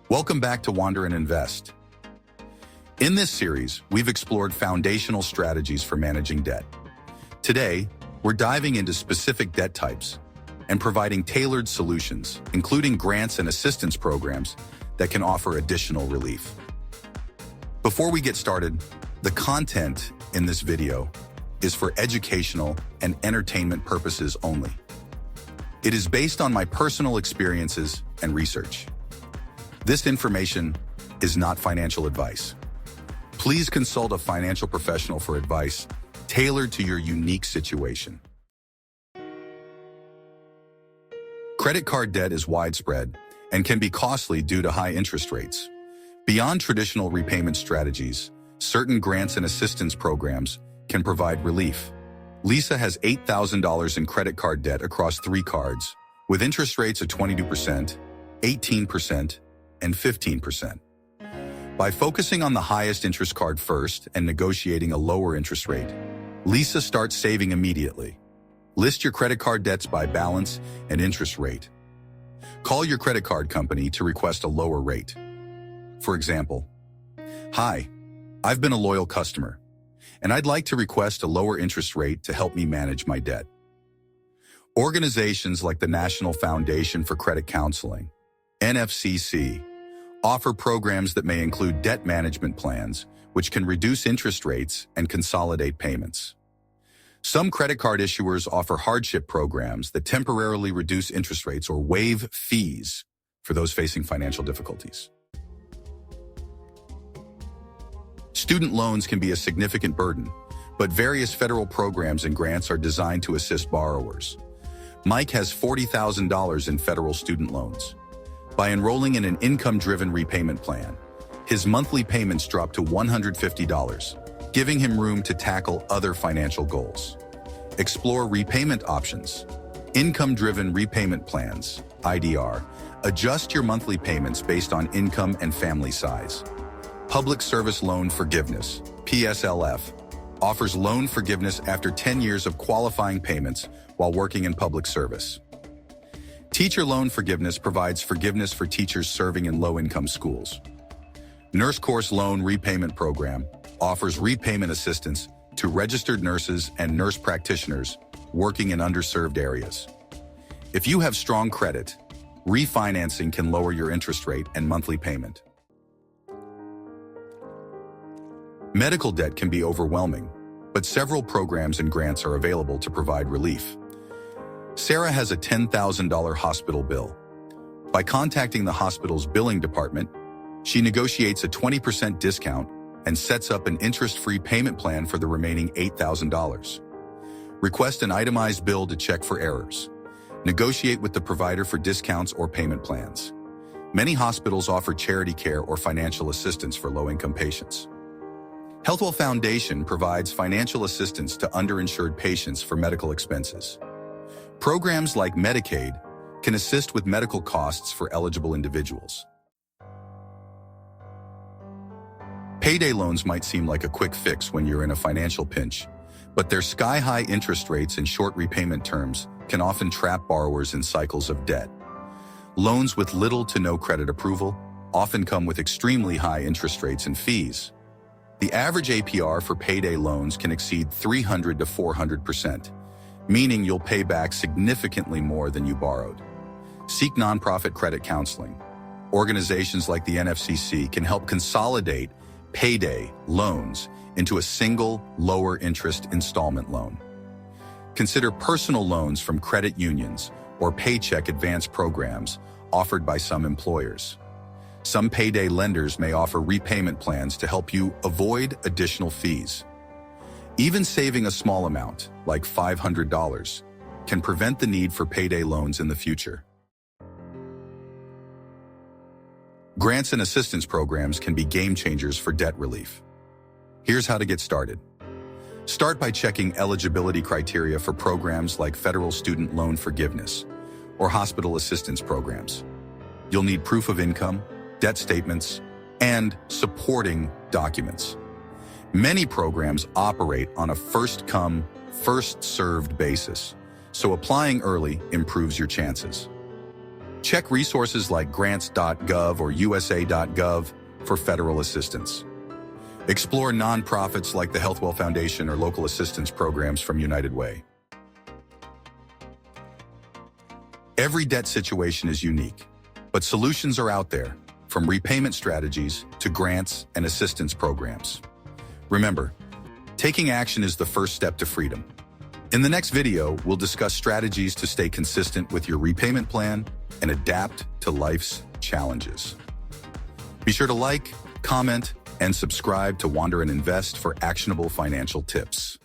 Welcome back to Wander and Invest. In this series, we've explored foundational strategies for managing debt. Today, we're diving into specific debt types and providing tailored solutions, including grants and assistance programs that can offer additional relief. Before we get started, the content in this video is for educational and entertainment purposes only. It is based on my personal experiences and research. This information is not financial advice. Please consult a financial professional for advice tailored to your unique situation. Credit card debt is widespread and can be costly due to high interest rates. Beyond traditional repayment strategies, certain grants and assistance programs can provide relief. Lisa has $8,000 in credit card debt across 3 cards, with interest rates of 22%, 18%, and 15%. By focusing on the highest interest card first and negotiating a lower interest rate, Lisa starts saving immediately. List your credit card debts by balance and interest rate. Call your credit card company to request a lower rate. For example, "Hi, I've been a loyal customer, and I'd like to request a lower interest rate to help me manage my debt." Organizations like the National Foundation for Credit Counseling, NFCC, offer programs that may include debt management plans, which can reduce interest rates and consolidate payments. Some credit card issuers offer hardship programs that temporarily reduce interest rates or waive fees for those facing financial difficulties. Student loans can be a significant burden, but various federal programs and grants are designed to assist borrowers. Mike has $40,000 in federal student loans. By enrolling in an income-driven repayment plan, his monthly payments drop to $150, giving him room to tackle other financial goals. Explore repayment options. Income-driven repayment plans, IDR, adjust your monthly payments based on income and family size. Public Service Loan Forgiveness, PSLF, offers loan forgiveness after 10 years of qualifying payments while working in public service. Teacher Loan Forgiveness provides forgiveness for teachers serving in low-income schools. Nurse Course Loan Repayment Program offers repayment assistance to registered nurses and nurse practitioners working in underserved areas. If you have strong credit, refinancing can lower your interest rate and monthly payment. Medical debt can be overwhelming, but several programs and grants are available to provide relief. Sarah has a $10,000 hospital bill. By contacting the hospital's billing department, she negotiates a 20% discount and sets up an interest-free payment plan for the remaining $8,000. Request an itemized bill to check for errors. Negotiate with the provider for discounts or payment plans. Many hospitals offer charity care or financial assistance for low-income patients. Healthwell Foundation provides financial assistance to underinsured patients for medical expenses. Programs like Medicaid can assist with medical costs for eligible individuals. Payday loans might seem like a quick fix when you're in a financial pinch, but their sky-high interest rates and short repayment terms can often trap borrowers in cycles of debt. Loans with little to no credit approval often come with extremely high interest rates and fees. The average APR for payday loans can exceed 300 to 400%. Meaning you'll pay back significantly more than you borrowed. Seek nonprofit credit counseling. Organizations like the NFCC can help consolidate payday loans into a single, lower-interest installment loan. Consider personal loans from credit unions or paycheck advance programs offered by some employers. Some payday lenders may offer repayment plans to help you avoid additional fees. Even saving a small amount, like $500, can prevent the need for payday loans in the future. Grants and assistance programs can be game changers for debt relief. Here's how to get started. Start by checking eligibility criteria for programs like federal student loan forgiveness or hospital assistance programs. You'll need proof of income, debt statements, and supporting documents. Many programs operate on a first-come, first-served basis, so applying early improves your chances. Check resources like grants.gov or usa.gov for federal assistance. Explore nonprofits like the Healthwell Foundation or local assistance programs from United Way. Every debt situation is unique, but solutions are out there, from repayment strategies to grants and assistance programs. Remember, taking action is the first step to freedom. In the next video, we'll discuss strategies to stay consistent with your repayment plan and adapt to life's challenges. Be sure to like, comment, and subscribe to Wander and Invest for actionable financial tips.